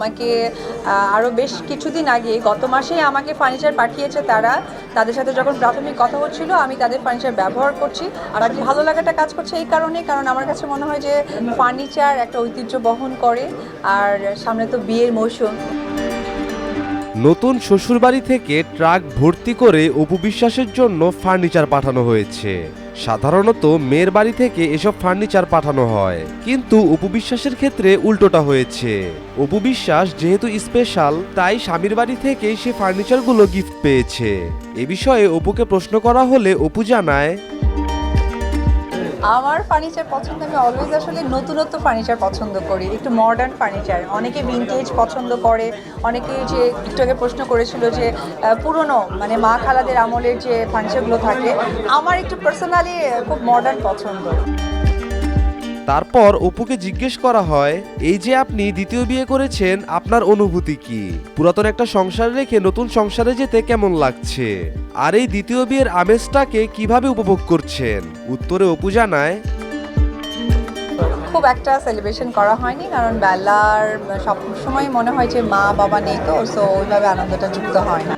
আমাকে আরও বেশ কিছুদিন আগে গত মাসেই আমাকে ফার্নিচার পাঠিয়েছে তাদের সাথে যখন প্রাথমিক কথা হচ্ছিল আমি তাদের ফার্নিচার ব্যবহার করছি আর ভালো লাগাটা কাজ করছে এই কারণে কারণ আমার কাছে মনে হয় যে ফার্নিচার একটা ঐতিহ্য বহন করে আর সামনে তো বিয়ের মৌসুম। নতুন শ্বশুরবাড়ি থেকে ট্রাক ভর্তি করে অপু বিশ্বাসের জন্য ফার্নিচার পাঠানো হয়েছে। সাধারণত মেয়ের বাড়ি থেকে এসব ফার্নিচার পাঠানো হয়, কিন্তু অপু বিশ্বাসের ক্ষেত্রে উল্টোটা হয়েছে। অপু বিশ্বাস যেহেতু স্পেশাল, তাই স্বামীর বাড়ি থেকে সে ফার্নিচারগুলো গিফট পেয়েছে। এ বিষয়ে অপুকে প্রশ্ন করা হলে অপু জানায়, আমার ফার্নিচার পছন্দ, আমি অলওয়েজ আসলে নতুনত্ব ফার্নিচার পছন্দ করি, একটু মডার্ন ফার্নিচার। অনেকে ভিনটেজ পছন্দ করে, অনেকে যে একটু আগে প্রশ্ন করেছিল যে পুরনো মানে মা খালাদের আমলের যে ফার্নিচারগুলো থাকে, আমার একটু পার্সোনালি খুব মডার্ন পছন্দ। তারপর অপুকে জিজ্ঞেস করা হয়, এই যে আপনি দ্বিতীয় বিয়ে করেছেন, আপনার অনুভূতি কি? পুরাতন একটা সংসার রেখে নতুন সংসারে যেতে কেমন লাগছে? আর এই দ্বিতীয় বিয়ের আমেজটাকে কিভাবে উপভোগ করছেন? উত্তরে অপু জানায়, খুব একটা সেলিব্রেশন করা হয়নি, কারণ বেলার সব সময় মনে হয় যে মা বাবা নেই, তো সো ওইভাবে আনন্দটা যুক্ত হয় না।